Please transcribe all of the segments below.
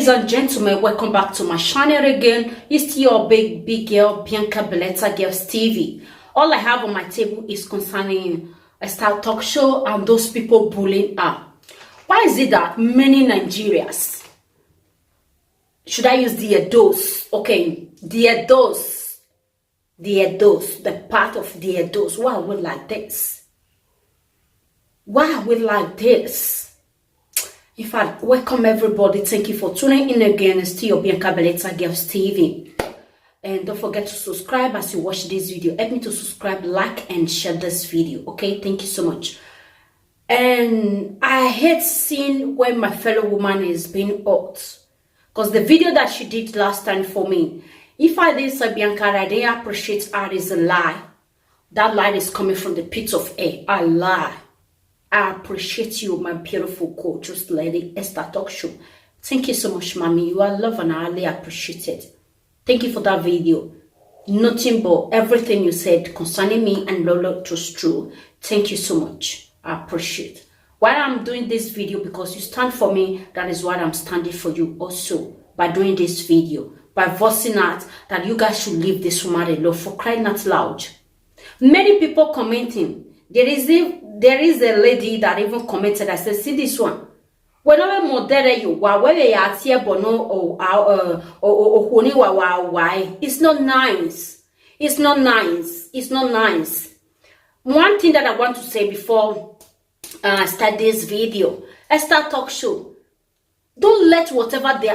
Ladies and gentlemen, welcome back to my channel again. It's still your big girl, Bianca Beletta Girls TV. All I have on my table is concerning Esther talk show and those people bullying her. Why is it that many Nigerians, should I use the Edos? Okay, the Edos, the part of the Edos. Why are we like this? Why are we like this? In fact, welcome everybody. Thank you for tuning in again. It's still your Bianca Beletta Girls TV. And don't forget to subscribe as you watch this video. Help me to subscribe, like, and share this video. Okay, thank you so much. And I hate seeing when my fellow woman is being hurt. Because the video that she did last time for me, if I didn't say Bianca, I didn't appreciate her, is a lie. That lie is coming from the pit of air. A lie. I appreciate you, my beautiful gorgeous lady, Esther Talk Show. Thank you so much, mommy. You are loved and I highly appreciate it. Thank you for that video. Nothing but everything you said concerning me and Lolo was true. Thank you so much. I appreciate it. While I'm doing this video, because you stand for me, that is why I'm standing for you also. By doing this video, by voicing out that you guys should leave this woman alone, for crying out loud. Many people commenting. There is a lady that even commented. I said, see this one. Whenever model you whether you are here bono or why it's not nice. It's not nice. It's not nice. One thing that I want to say before I start this video, Esther Talk Show. Don't let whatever they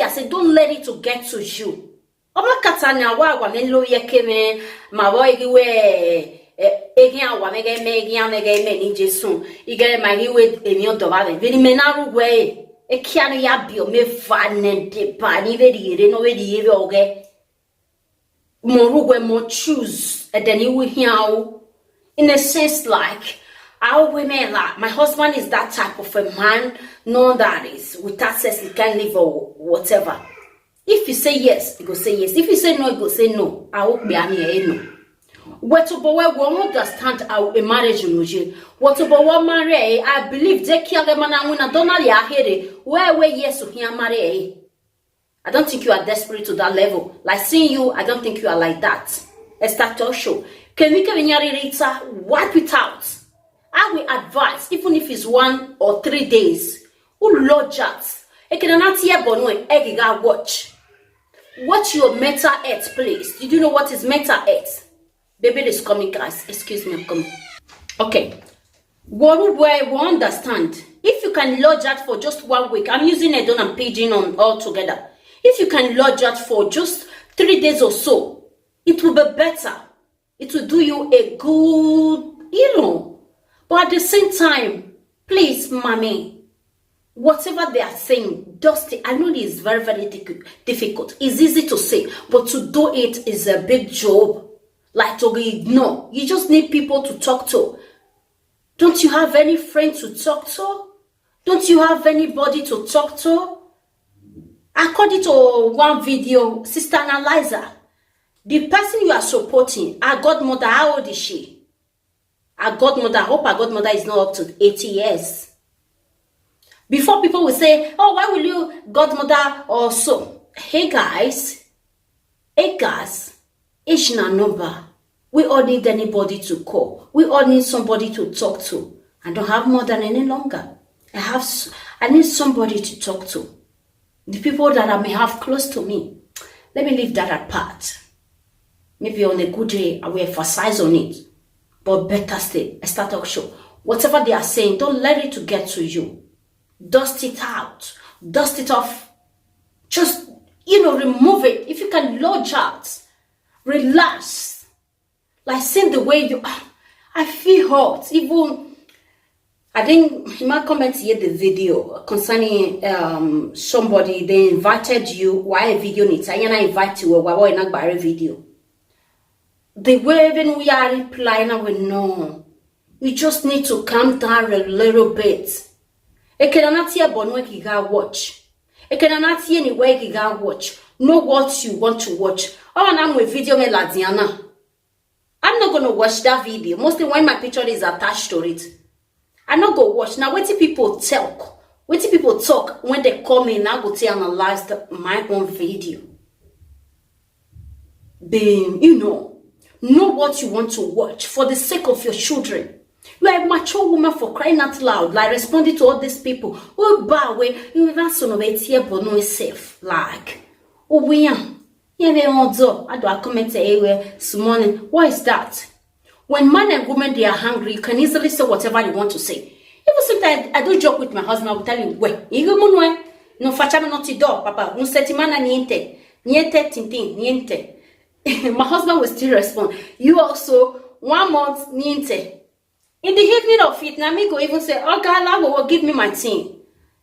are saying, don't let it to get to you. Oma katanya wa wanelo yekeme mawoiwe egian wa mege ni jesu igere magi we emi odova be ni menaru we e kianu ya bio me fanente pa ni ve dire no we di oge mo rugwe mo choose and then you will hear in a sense like our women like my husband is that type of a man, no that is with access he can live or whatever. If you say yes, you go say yes. If you say no, you go say no. I hope be no. What about we won't understand how a marriage in what about what marry? I believe they kill the man and when I don't know ya here. Where yes to hear marry? I don't think you are desperate to that level. Like seeing you, I don't think you are like that. Esther Talk Show. Can we get wipe it out? I will advise, even if it's 1 or 3 days. Who lodge that? I cannot hear Bonwe. I watch. Watch your mental health, please. Did you know what is mental health? Baby is coming, guys. Excuse me, I'm coming. Okay. What would we understand? If you can lodge that for just 1 week, I'm using a don and paging on all together. If you can lodge that for just 3 days or so, it will be better. It will do you a good, But at the same time, please, mommy, whatever they are saying, Dusty, I know it is very, very difficult. It's easy to say, but to do it is a big job. Like to ignore. You just need people to talk to. Don't you have any friend to talk to? Don't you have anybody to talk to? According to one video, Sister Analyzer, the person you are supporting, our godmother, how old is she? Our godmother, I hope our godmother is not up to 80 years. Before people will say, oh, why will you godmother or so? Hey guys, age na number. We all need anybody to call. We all need somebody to talk to. I don't have more than any longer. I need somebody to talk to. The people that I may have close to me. Let me leave that apart. Maybe on a good day, I will emphasize on it. But better still, Esther Talk Show. Whatever they are saying, don't let it to get to you. Dust it out. Dust it off. Just, remove it. If you can lodge out, relax. Like seeing the way you are. I feel hot. Even, I think, in my comments here, the video concerning somebody, they invited you. Why a video needs? I invite you. Why not buy a video? The way even we are replying, I will know. You just need to calm down a little bit. I cannot hear Bonwe you gotta watch. I cannot hear anywhere you gotta watch. Know what you want to watch. Oh, and I'm with video me Ladiana. I'm not gonna watch that video. Mostly when my picture is attached to it. I'm not gonna watch. Now, what do people talk? What do people talk when they come in? I go to analyze my own video. Being, know what you want to watch for the sake of your children. You are a mature woman, for crying out loud, like responding to all these people. Oh, by way, you even son of a tear, but no safe. Like, oh, we are. I do a comment this morning. Why is that? When man and woman they are hungry, you can easily say whatever you want to say. Even sometimes I do joke with my husband. I will tell him, "Well, you go no facciamo not to do, Papa. Un settimana niente, tintin, niente." My husband will still respond, "You also 1 month niente." In the evening of it, Nami go even say, "Oh God, will give me my thing,"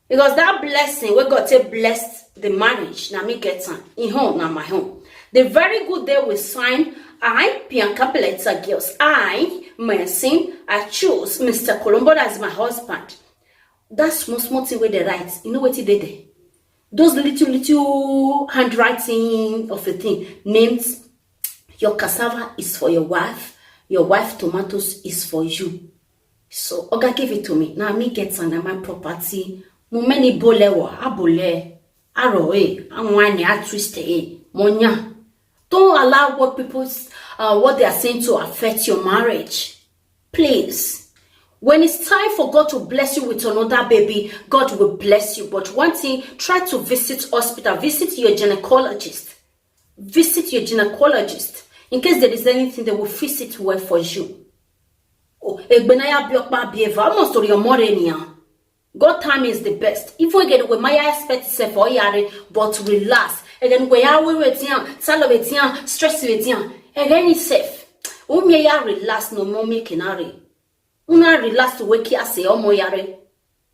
because that blessing we God say blessed the marriage. Nami gets in home, now my home. The very good day we sign. I, Bianca Beleza girls, I, Mercy, I choose Mr. Colombo as my husband. That's small thing with the right. You know what he did there? Those little handwriting of a thing. Names, your cassava is for your wife tomatoes is for you. So, Oga give it to me. Now me get under my property. Mo many bolewa, abole, aroe, amwani, atwiste, monya. Don't allow what they are saying to affect your marriage. Please. When it's time for God to bless you with another baby, God will bless you. But one thing, try to visit hospital. Visit your gynecologist. Visit your gynecologist. In case there is anything, they will fix it well for you. Oh, almost to your morning. God time is the best. If we get with my expect self or yare, but relax. Again, we are salve stress again is safe. Ya relax no more making una relax to wake ya say omo yare.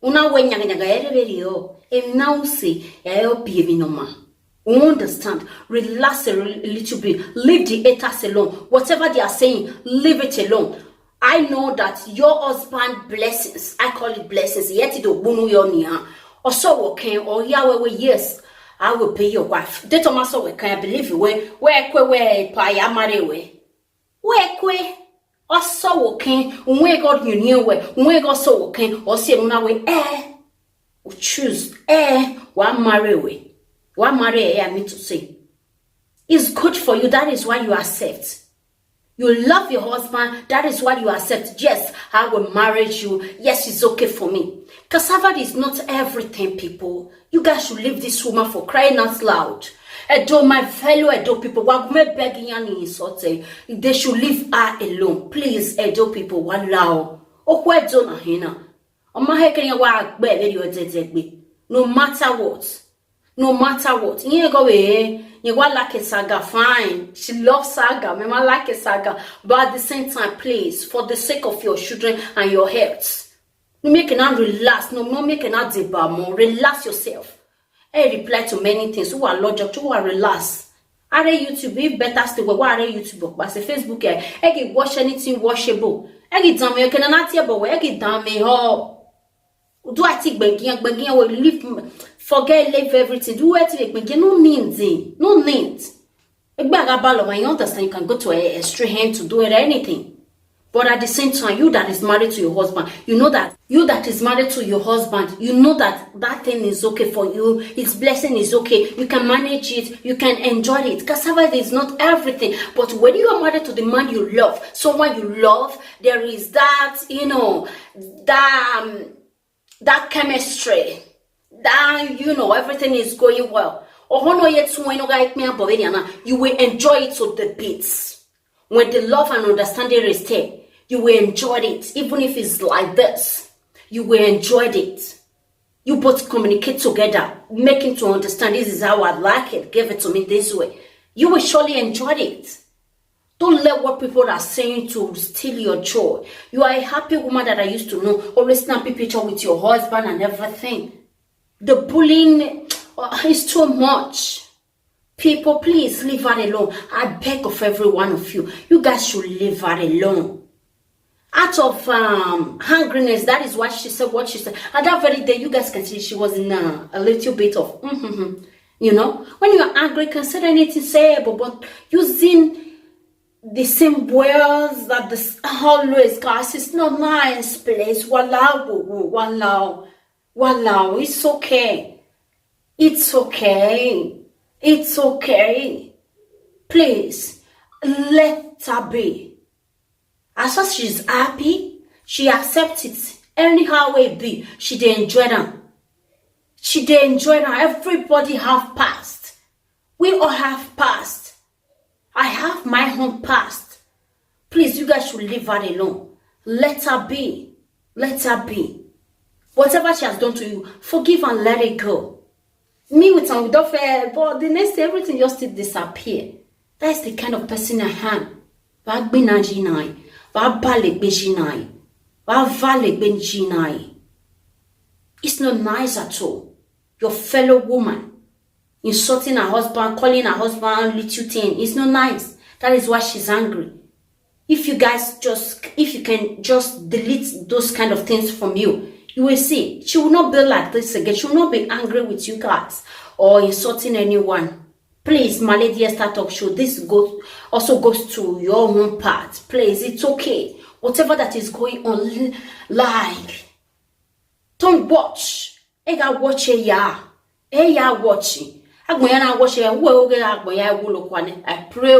Una when yaga video. And now say I'll be no ma. Understand? Relax a little bit. Leave the haters alone. Whatever they are saying, leave it alone. I know that your husband blessings, I call it blessings, yet do bunu yonia, or so okay, or Yahweh, yes, I will pay your wife. De Tomaso, can I believe you? Where paya marewe? Where or so okay, where God you knew where God so okay, or say una way, choose, one marewe, one marry, I mean to say. It's good for you, that is why you accept. You love your husband. That is why you accept. Yes, I will marry you. Yes, it's okay for me. Cassava is not everything, people. You guys should leave this woman for crying out loud. Edo, my fellow Edo people, they should leave her alone. Please, Edo people, walao. Edo na hina. No matter what. No matter what. You want like a saga, fine. She loves saga. Me like a saga. But at the same time, please, for the sake of your children and your health, you make not relax. No make not deba. Relax yourself. I reply to many things. Who are logic? Who are relax? Are YouTube? If better still, what are YouTube? But say Facebook. I get watch anything washable. I get damn you can not hear, but I get damn me. Oh, do I think begging will leave? Forget, leave everything. Do it again. No need. No need. You understand? You can go to a straight hand to do it anything. But at the same time, you that is married to your husband, you know that you that is married to your husband, you know that that thing is okay for you. His blessing is okay. You can manage it. You can enjoy it. Cassava is not everything. But when you are married to the man you love, someone you love, there is that, that chemistry. That everything is going well. You will enjoy it to the bits. When the love and understanding is there, you will enjoy it. Even if it's like this, you will enjoy it. You both communicate together, making to understand this is how I like it. Give it to me this way. You will surely enjoy it. Don't let what people are saying to steal your joy. You are a happy woman that I used to know. Always snapping picture with your husband and everything. The bullying is too much. People, please leave her alone. I beg of every one of you. You guys should leave her alone. Out of hungriness, that is why she said what she said. And that very day, you guys can see she was in a little bit of, when you are angry, you can say anything sayable, but using the same words that the always, guys, it's not nice, please. Walao. Walao, it's okay. It's okay. It's okay. Please, let her be. As far as she's happy, she accepts it. Anyhow it be, she dey enjoy them. She dey enjoy them. Everybody have past. We all have past. I have my own past. Please, you guys should leave her alone. Let her be. Let her be. Whatever she has done to you, forgive and let it go. Me with some without fair, but the next day everything just disappear. That is the kind of person I am. It's not nice at all. Your fellow woman insulting her husband, calling her husband little thing. It's not nice. That is why she's angry. If you can just delete those kind of things from you, you will see she will not be like this again. She will not be angry with you guys or insulting anyone. Please, my lady Esther Talk Show, this also goes to your own part. Please, it's okay. Whatever that is going on, like, don't watch. I got watch it, yeah. Hey, yeah, watching. I'm going to watch it. I pray.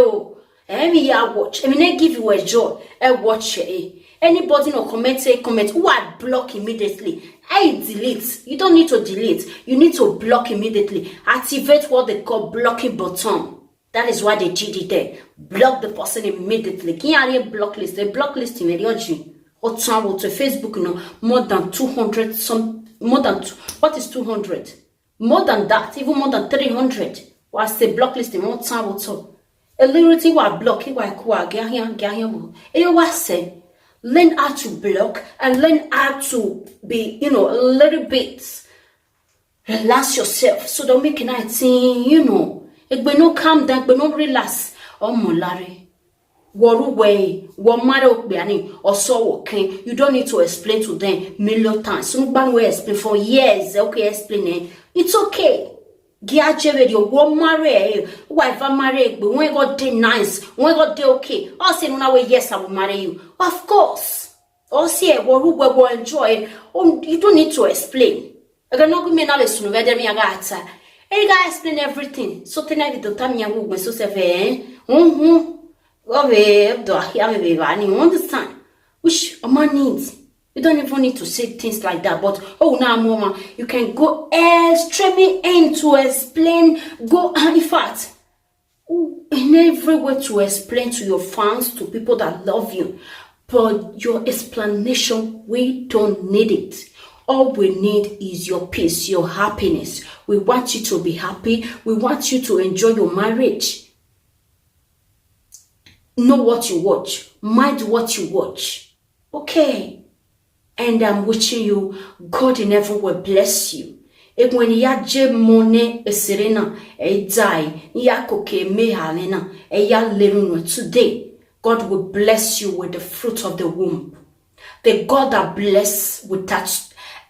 I watch. I mean, I give you a joy. I watch it. Anybody no comment, say comment. Who I block immediately. I delete. You don't need to delete. You need to block immediately. Activate what they call blocking button. That is why they did it there. Block the person immediately. Can you block list? The block list in the or to Facebook, more than 200 what is 200? More than that, even more than 300. Was the block list in more time or so. A little thing was blocking why you was say learn how to block and learn how to be, a little bit relax yourself so don't make night thing, it be no calm down, but no relax. Oh molare. Waru way, wamaro biani, or so okay. You don't need to explain to them million times. Some ban will explain for years. Okay, explain. It's okay. Giaje radio, wamare, wife marry, but when God day nice, when God day okay. I'll say no way, yes, I will marry you. Of course. I'll say waru will enjoy. Oh, you don't need to explain. I can not me now soon whether me agata. Hey guys, explain everything. So tonight the time you will so say, you understand? Which a man needs. You don't even need to say things like that. But now, mama, you can go extremely in to explain. Go in fact, in every way to explain to your fans, to people that love you. But your explanation, we don't need it. All we need is your peace, your happiness. We want you to be happy. We want you to enjoy your marriage. Know what you watch. Mind what you watch. Okay. And I'm wishing you, God in heaven will bless you. And when ya je mone serena, die, ya koke me halena, ya living today, God will bless you with the fruit of the womb. The God that bless without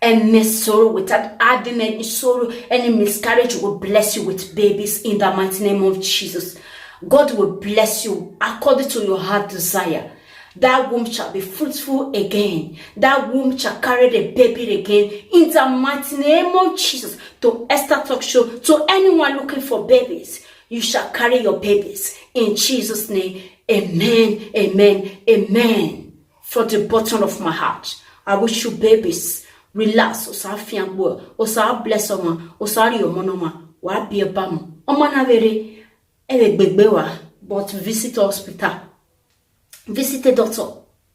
any sorrow, without adding any sorrow, any miscarriage will bless you with babies in the mighty name of Jesus. God will bless you according to your heart desire. That womb shall be fruitful again. That womb shall carry the baby again in the mighty name of Jesus. To Esther Talk Show, to anyone looking for babies, you shall carry your babies in Jesus' name. Amen, amen, amen. From the bottom of my heart, I wish you babies relax. Osa fiangbo, osa bless oma, osa ri omonoma, wa be bam. Omana vere. But visit hospital, visit a doctor,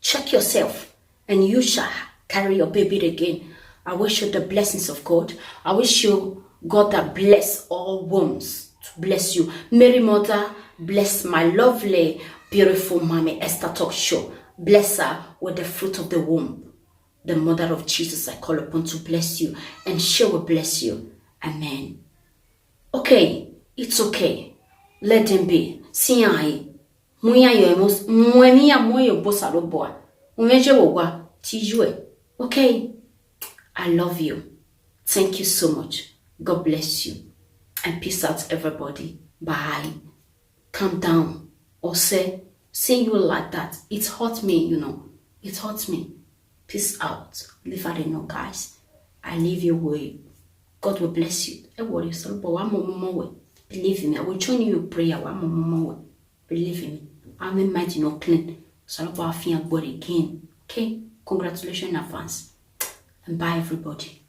check yourself, and you shall carry your baby again. I wish you the blessings of God. I wish you God that bless all wombs to bless you. Mary Mother, bless my lovely, beautiful mommy Esther Talk Show. Bless her with the fruit of the womb. The mother of Jesus I call upon to bless you, and she will bless you. Amen. Okay, it's okay. Let them be. See I. Muya yemos. Muemia moyo bosalo boa. Umeje wowa. Tijue. Okay. I love you. Thank you so much. God bless you. And peace out, everybody. Bye. Calm down. Or say you like that. It hurt me, It hurts me. Peace out. Leave her alone, guys. I leave you with God will bless you. Believe in me. I will join you in prayer. Believe in me. I'm in mighty no clean. So I feel God again. Okay? Congratulations in advance. And bye everybody.